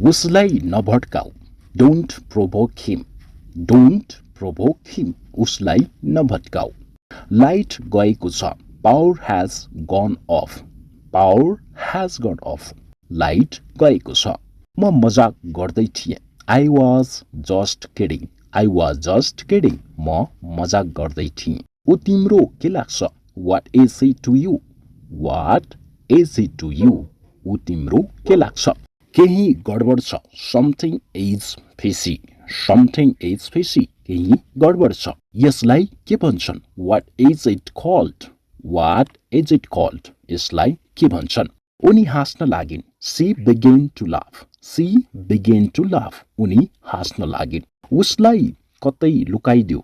उसलाई नभड्काऊ. Don't provoke him. Don't provoke him. उसलाई नभड्काऊ. Light गएको छ. Power has gone off. Power has gone off. Light गएको छ. म मजाक गर्दै थिएँ. I was just kidding. I was just kidding. म मजाक गर्दै थिएँ. ऊ तिम्रो के लाग्छ? What is he to you? What is he to you? ऊ तिम्रो के लाग्छ? केही गडबड छ. Something is fishy. Something is fishy. केही गडबड छ. यसलाई के भन्छन्? What is it called? What is it called? यसलाई के भन्छन्? उनी हाँस्न लागिन्. She began to laugh. She began to laugh. उनी हाँस्न लागिन्. उसलाई कतै लुकाइदिऊ.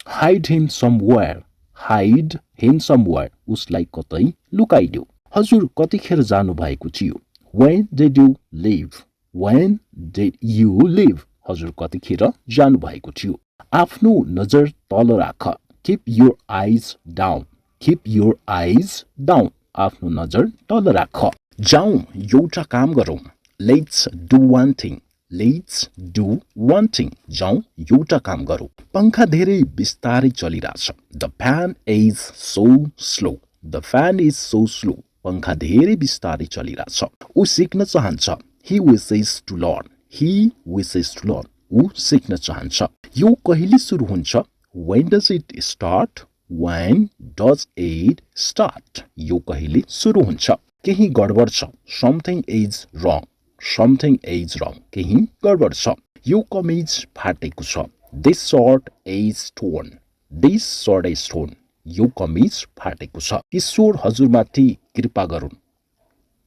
Hide him somewhere. Hide him somewhere. उसलाई कतै लुकाइदिऊ. हजुर कतिखेर जानु भएको थियो? When did you leave? When did you leave? हजुर कतिखेर जानु भएको थियो? आफ्नो नजर तल राख. Keep your eyes down. Keep your eyes down. आफ्नो नजर तल राख. जाउँ एउटा काम गरौँ. Let's do one thing. Let's do one thing. जाउँ एउटा काम गरौँ. पंखा धेरै बिस्तारै चलिरहेछ. The fan is so slow. The fan is so slow. पंखा धेरै बिस्तारै चलिरहेछ. ऊ सिक्न चाहन्छ. He wishes to learn. He wishes to learn. ऊ सिक्न चाहन्छ. यो कहिले सुरु हुन्छ? When does it start? When does it start? यो कहिले सुरु हुन्छ? केही गडबड छ. Something is wrong. Something is wrong. केही गडबड छ. यो कमिज फाटेको छ. This shirt is torn. This shirt is torn. यो कमिज फाटेको छ. ईश्वर हजुरमाथि कृपा गरून्.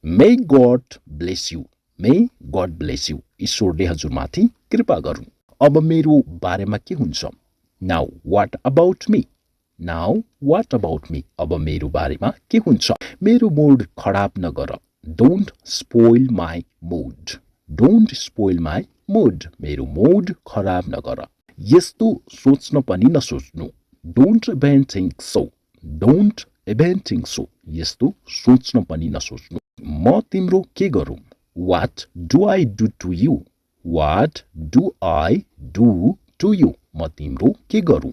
May God bless you. May God bless you. ईश्वरले हजुरमाथि कृपा गरून्. अब मेरो बारेमा के हुन्छ? Now what about me? Now what about me? अब मेरो बारेमा के हुन्छ? मेरो मूड खराब नगर. Don't spoil my mood. Don't spoil my mood. मेरो मूड खराब नगर. यस्तो सोच्न पनि नसोच्नु. Don't even think so. Don't even think so. यस्तो सोच्न पनि नसोच्नु. म तिम्रो के गरौँ? What do I do to you? What do I do to you? म तिम्रो के गरौँ?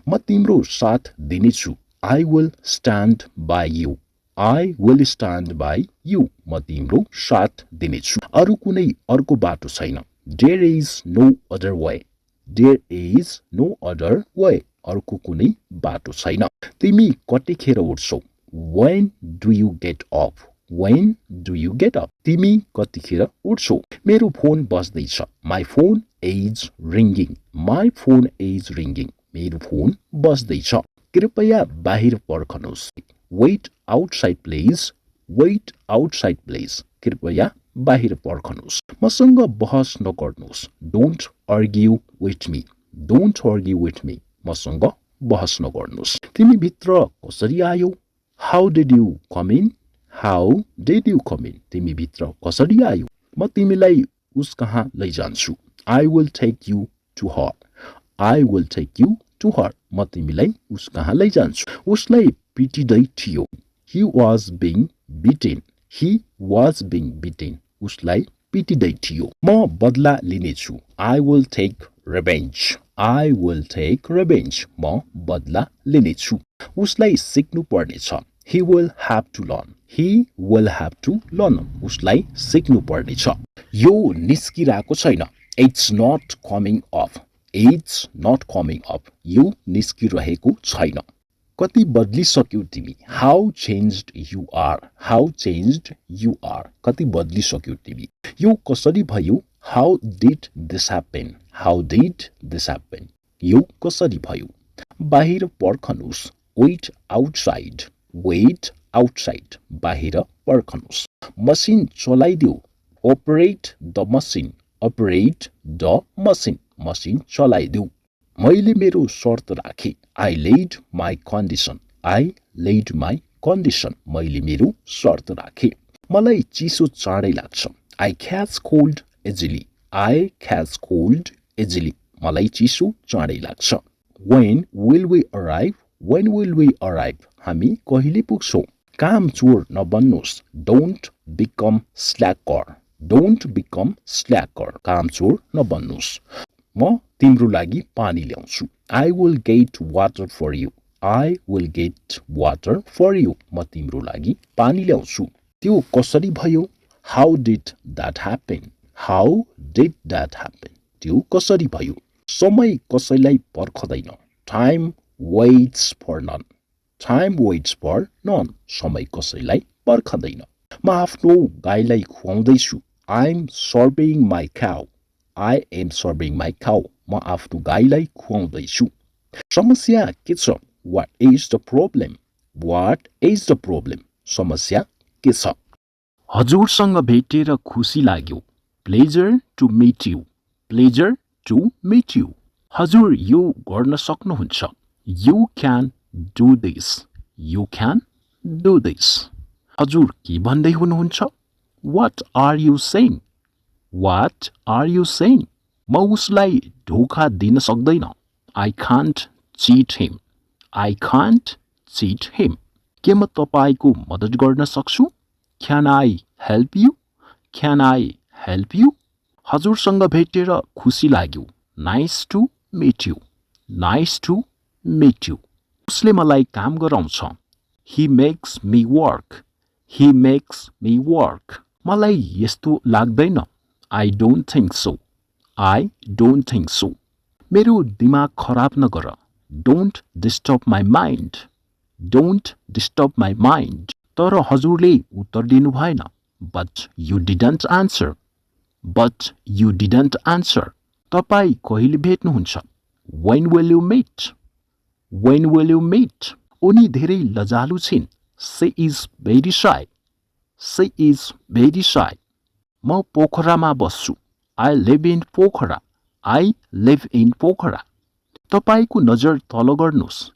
म तिम्रो साथ दिनेछु. I will stand by you. I will stand by you. म तिम्रो साथ दिनेछु. अरु कुनै अर्को बाटो छैन. There is no other way. There is no other way. अर्को कुनै बाटो छैन. तिमी कतिखेर उठ्छौ? When do you get up? When do you get up? तिमी कतिखेर उठ्छौ? मेरो फोन बज्दैछ. My phone is ringing. My phone is ringing. मेरो फोन बज्दैछ. कृपया बाहिर पर्खनुहोस्. Wait outside please. Wait outside please. कृपया बाहिर पर्खनुहोस्. मसँग बहस नगर्नुहोस्. Don't argue with me. Don't argue with me. मसँग बहस नगर्नुहोस्. तिमी भित्र कसरी आयौ? How did you come in? How did you come in? तिमी भित्र कसरी आयौ? म तिमीलाई उस कहाँ लैजान्छु. I will take you to her. I will take you to her. म तिमीलाई उस कहाँ लैजान्छु. उसलाई पिटिँदै थियो. He was being beaten. He was being beaten. उसलाई पिटिँदै थियो. म बदला लिनेछु. I will take revenge. I will take revenge. म बदला लिनेछु. उसलाई सिक्नु पर्नेछ. He will have to learn. He will have to learn. उसलाई सिक्नु पर्नेछ. यो निस्किरहेको छैन. It's not coming up. It's not coming up. यो निस्किरहेको छैन. कति बदलिसक्यौ तिमी? How changed you are. How changed you are. कति बदलिसक्यौ तिमी? यो कसरी भयो? How did this happen? How did this happen? यो कसरी भयो? बाहिर पर्खनुहोस्. Wait outside. Wait outside. बाहिर पर्खनुहोस्. मसिन चलाइदेऊ. Operate the machine. Operate the machine. Machine चलाइदेऊ. मैले मेरो शर्त राखे. I laid my condition. I laid my condition. मैले मेरो शर्त राखे. मलाई चिसो चाँडै लाग्छ. I catch cold easily. I catch cold easily. मलाई चिसो चाँडै लाग्छ. When will we arrive? When will we arrive? हामी कहिले पुग्छौं? काम चोर नबन्नुहोस्. Don't become slacker. Don't become slacker. कामचोर नबन्नुस्. म तिम्रो लागि पानी ल्याउँछु. I will get water for you. I will get water for you. म तिम्रो लागि पानी ल्याउँछु. त्यो कसरी भयो? How did that happen? How did that happen? त्यो कसरी भयो? समय कसैलाई पर्खदैन. Time waits for none. Time waits for none. समय कसैलाई पर्खदैन. म आफ्नो गाईलाई खुवाउँदैछु. I'm serving my cow. I am serving my cow. म आफ्नो गाईलाई खुवाउँदैछु. समस्या के छ? What is the problem? What is the problem? समस्या के छ? हजुरसँग भेटेर खुसी लाग्यो. Pleasure to meet you. Pleasure to meet you. हजुर यो गर्न सक्नुहुन्छ. You can do this. You can do this. हजुर के भन्दै हुनुहुन्छ? What are you saying? What are you saying? म उसलाई धोखा दिन सक्दैन. I can't cheat him. I can't cheat him. के म तपाईको मद्दत गर्न सक्छु? Can I help you? Can I help you? हजुरसँग भेटेर खुसी लाग्यो. Nice to meet you. Nice to meet you. उसले मलाई काम गराउँछ. He makes me work. He makes me work. मलाई यस्तो लाग्दैन. I don't think so. I don't think so. मेरो दिमाग खराब नगर. Don't disturb my mind. Don't disturb my mind. तर हजुरले उत्तर दिनु भएन. But you didn't answer. But you didn't answer. तपाईँ कहिले भेट्नुहुन्छ? When will you meet? When will you meet? उनी धेरै लजालु छिन्. She is very shy. She is very shy. म पोखरामा बस्छु. I live in Pokhara. I live in Pokhara. तपाईको नजर तल गर्नुस्.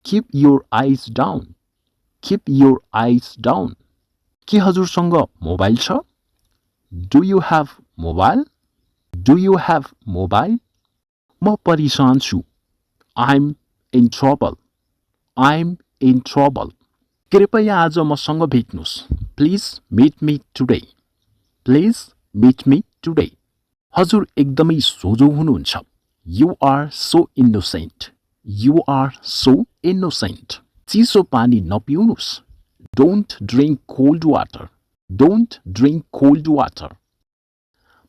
Keep your eyes down. Keep your eyes down. के हजुरसँग मोबाइल छ? Do you have mobile? Do you have mobile? म परेशान छु. I'm in trouble. I'm in trouble. कृपया आज मसँग भेट्नुस्. Please meet me today. Please meet me today. हजुर एकदमै सोझो हुनुहुन्छ. You are so innocent. You are so innocent. चिसो पानी नपिउनुस्. Don't drink cold water. Don't drink cold water.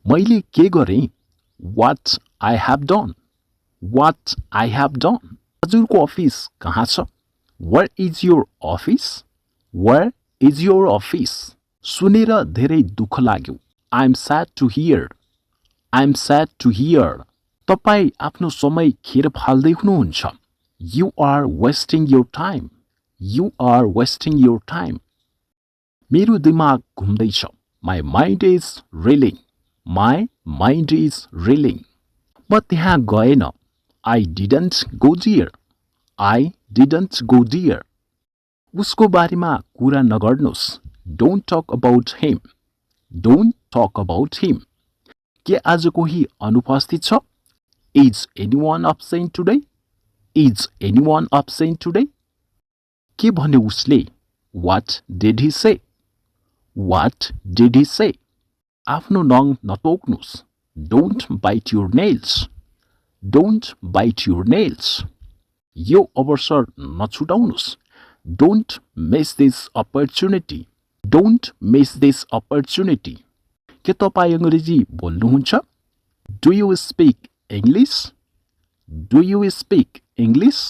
मैले के गरेँ? What I have done. What I have done. हजुरको अफिस कहाँ छ? Where is your office? Where is your office? सुनेर धेरै दुःख लाग्यो. I'm sad to hear. I'm sad to hear. तपाईँ आफ्नो समय खेर फाल्दै हुनुहुन्छ. You are wasting your time. You are wasting your time. मेरो दिमाग घुम्दैछ. My mind is reeling. My mind is reeling. म त्यहाँ गएन. I didn't go there. I didn't go there. उसको बारेमा कुरा नगर्नुस्. Don't talk about him. Don't talk about him. के आज कोही अनुपस्थित छ? Is anyone absent today? Is anyone absent today? के भन्यो उसले? What did he say? What did he say? आफ्नो नङ नटोक्नुस्. Don't bite your nails. Don't bite your nails. यो अवसर नछुटाउनुस्. Don't miss this opportunity. Don't miss this opportunity. के तपाईँ अंग्रेजी बोल्नुहुन्छ? Do you speak English? Do you speak English?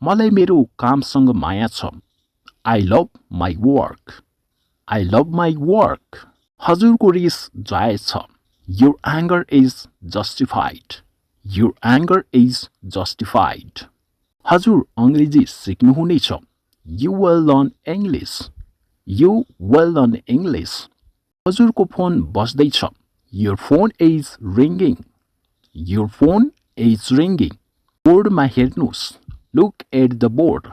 मलाई मेरो कामसँग माया छ. I love my work. I love my work. हजुरको रिस जायज छ. Your anger is justified. Your anger is justified. हजुर अंग्रेजी सिक्नुहुनेछ. You will learn English. You will learn English. हजुरको phone बज्दैछ. Your phone is ringing. Your phone is ringing. बोर्डमा हेर्नुस्. Look at the board.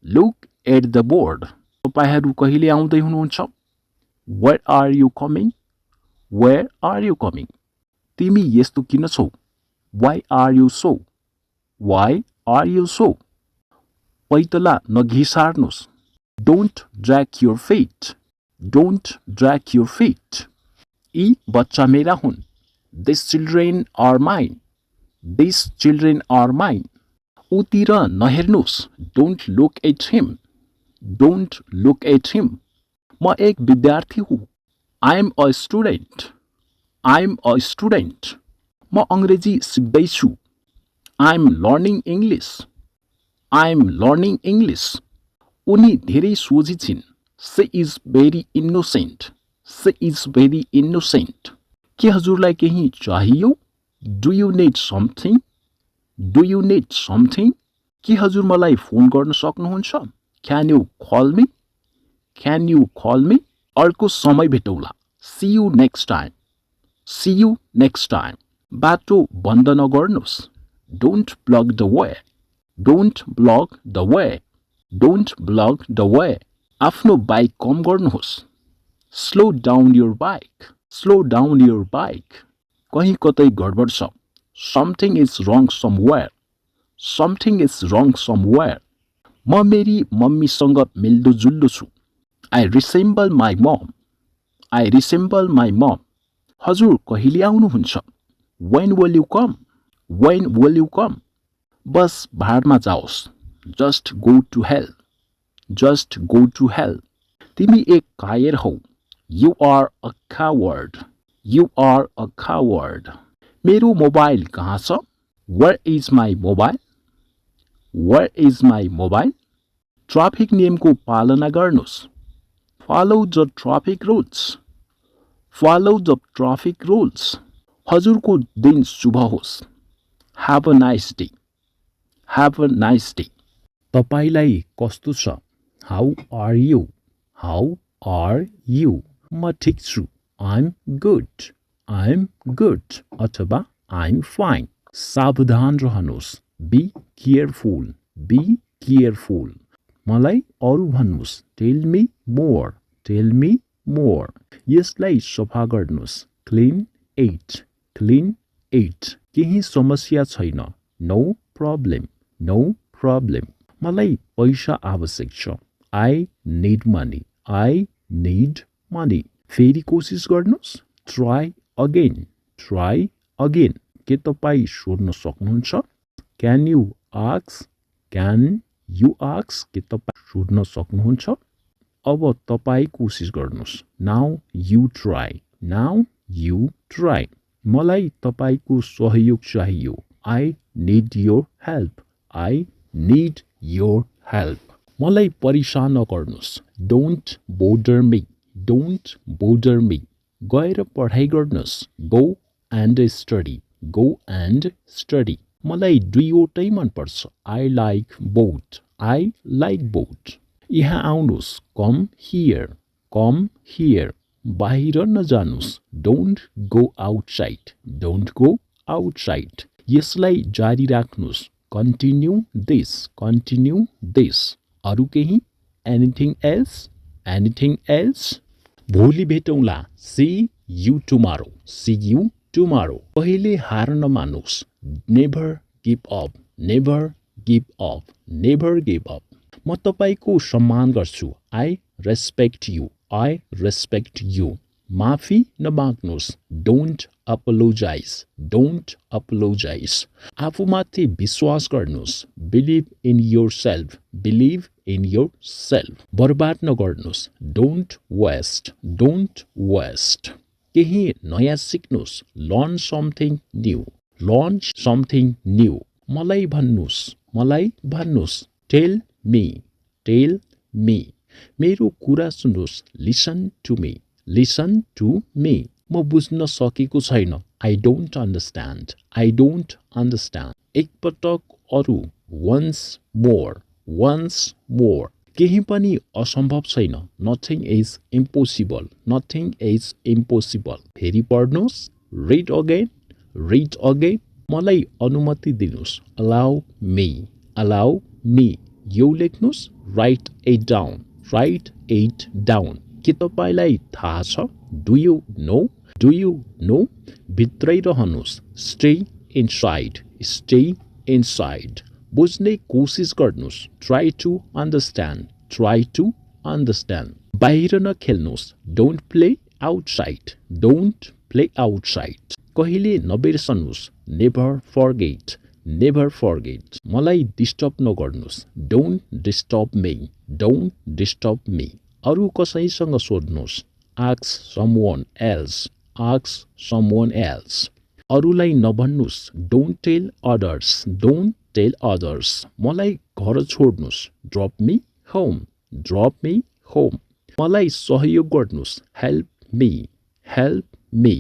Look at the board. तपाईहरू कहिले आउँदै हुनुहुन्छ? Where are you coming? Where are you coming? तिमी यस्तो किन छौ? Why are you so? Why are you so? पैतला नघिसार्नुस्. Don't drag your feet. Don't drag your feet. यी बच्चा मेरा हुन्. These children are mine. These children are mine. उतिर नहेर्नुस्. Don't look at him. Don't look at him. म एक विद्यार्थी हुँ. I'm a student. I'm a student. म अंग्रेजी सिक्दैछु. I'm learning English. I'm learning English. उनी धेरै सोझी छिन्. She is very innocent. She is very innocent. के हजुरलाई केही चाहियो? Do you need something? Do you need something? के हजुर मलाई फोन गर्न सक्नुहुन्छ? Can you call me? Can you call me? अर्को समय भेटौँला. See you next time. See you next time. बाटो बन्द नगर्नुस्. Don't block the way. Don't block the way. Don't block the way. आफ्नो बाइक कम गर्नुहोस्. Slow down your bike. Slow down your bike. कहीँ कतै गडबड छ. Something is wrong somewhere. Something is wrong somewhere. म मेरी मम्मीसँग मिल्दोजुल्दो छु. I resemble my mom. I resemble my mom. हजुर कहिले आउनुहुन्छ? When will you come? When will you come? बस भाडमा जाओस्. Just go to hell. Just go to hell. तिमी एक कायर हौ. You are a coward. You are a coward. मेरो mobile कहाँ छ? Where is my mobile? Where is my mobile? Traffic नियमको पालना गर्नुस्. Follow the traffic rules. Follow the traffic rules. हजुरको दिन शुभ होस्. Have a nice day. Have a nice day. तपाईलाई कस्तो छ? How are you? How are you? म ठिक छु. I'm good. I'm good. अथवा I'm fine. सावधान रहनुहोस्. Be careful. Be careful. मलाई अरू भन्नुहोस्. Tell me more. Tell me more. यसलाई सफा गर्नुहोस्. Clean it. Clean it. केही समस्या छैन. No problem. No problem. मलाई पैसा आवश्यक छ. I need money. I need money. फेरि कोसिस गर्नुहोस्. Try again. Try again. के तपाईँ सोध्न सक्नुहुन्छ? Can you ask? Can you ask? के तपाईँ सोध्न सक्नुहुन्छ? अब तपाईँ कोसिस गर्नुहोस्. Now you try. Now you try. मलाई तपाईको सहयोग चाहियो. I need your help. I need your help. मलाई परेशान नगर्नुहोस्. Don't bother me. Don't bother me. गएर पढाइ गर्नुहोस्. Go and study. Go and study. मलाई दुईवटै मन पर्छ. I like both. I like both. यहाँ आउनुहोस्. Come here. Come here. बाहिर नजानुस्. Don't go outside. Don't go outside. यसलाई जारी राख्नुस्. Continue this. Continue this. अरू केही? Anything else? Anything else? भोलि भेटौँला. See you tomorrow. See you tomorrow. कहिले हार नमान्नुहोस्. Never give up. Never give up. Never give up. म तपाईको सम्मान गर्छु. I respect you. I respect you. माफी नमाग्नुहोस्. Don't apologize. Don't apologize. आफूमाथि विश्वास गर्नुहोस्. Believe in yourself. Believe in yourself. बर्बाद नगर्नुहोस्. Don't waste. Don't waste. केही नयाँ सिक्नुहोस्. Learn something new. Learn something new. मलाई भन्नुहोस्. मलाई भन्नुहोस्. Tell me. Tell me. मेरो कुरा सुन्नुहोस्. Listen to me. Listen to me. म बुझ्न सकेको छैन. I don't understand. I don't understand. एकपटक अरू. Once more. Once more. केही पनि असम्भव छैन. Nothing is impossible. Nothing is impossible. फेरि पढ्नुहोस्. Read again. Read again. मलाई अनुमति दिनुहोस्. Allow me. Allow me. यो लेख्नुहोस्. Write it down. Write it down. के तपाईलाई थाहा छ? Do you know? Do you know? भित्रै रहनुहोस्. Stay inside. Stay inside. बुझ्ने कोसिस गर्नुहोस्. Try to understand. Try to understand. बाहिर नखेल्नुहोस्. Don't play outside. Don't play outside. कहिले नबिर्सनुस्. Never forget. Never forget. मलाई disturb नगर्नुस्. Don't disturb me. Don't disturb me. अरू कसैसँग सोध्नुस्. Ask someone else. Ask someone else. अरूलाई नभन्नुस्. Don't tell others. Don't tell others. मलाई घर छोड्नुस्. Drop me home. Drop me home. मलाई सहयोग गर्नुस्. Help me. Help me.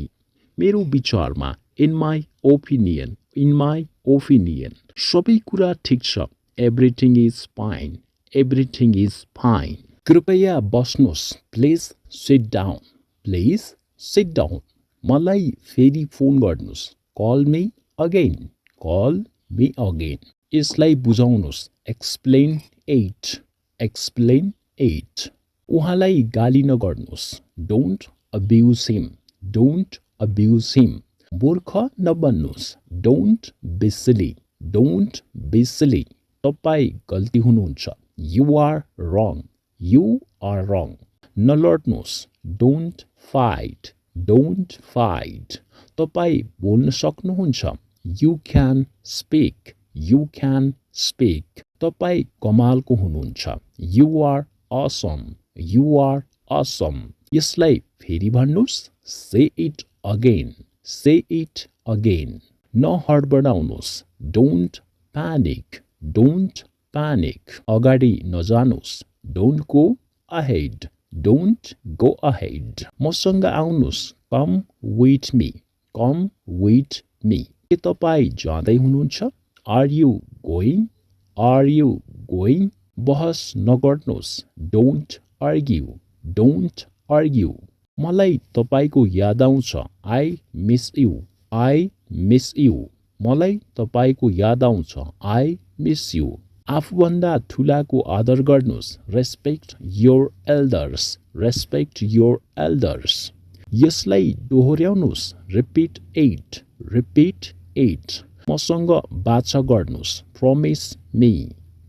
मेरो विचारमा. In my opinion. In my opinion. सबै कुरा ठिक छ. Everything is fine. Everything is fine. कृपया बस्नुस्. Please sit down. Please sit down. मलाई फेरि फोन गर्नुस्. Call me again. Call me again. यसलाई बुझाउनुस्. Explain it. Explain it. उहाँलाई गाली नगर्नुस्. Don't abuse him. Don't abuse him. मूर्ख नबन्नुस्. Don't be silly. Don't be silly. तपाईँ गल्ती हुनुहुन्छ. You are wrong. You are wrong. नलड्नुस्. Don't fight. Don't fight. तपाईँ बोल्न सक्नुहुन्छ. You can speak. You can speak. तपाईँ कमालको हुनुहुन्छ. You are awesome. You are awesome. यसलाई फेरि भन्नुस्. Say it again. Say it again. नहडबडाउनुस्. Don't panic. Don't panic. अगाडि नजानुस्. Don't go ahead. Don't go ahead. मसँग आउनुस्. Come with me. Come with me. के तपाईँ जाँदै हुनुहुन्छ? Are you going? Are you going? बहस नगर्नुस्. Don't argue. Don't argue. मलाई तपाईको याद आउँछ. I miss you. I miss you. मलाई तपाईको याद आउँछ. I miss you. आफूभन्दा ठुलाको आदर गर्नुस्. Respect your elders. Respect your elders. यसलाई दोहोर्याउनुस्. Repeat it. Repeat it. मसँग बाचा गर्नुस्. Promise me.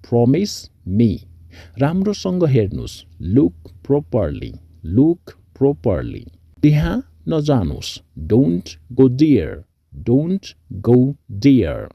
Promise me. राम्रोसँग हेर्नुस्. Look properly. Look properly. त्यहाँ नजानुस्. Don't go there. Don't go there.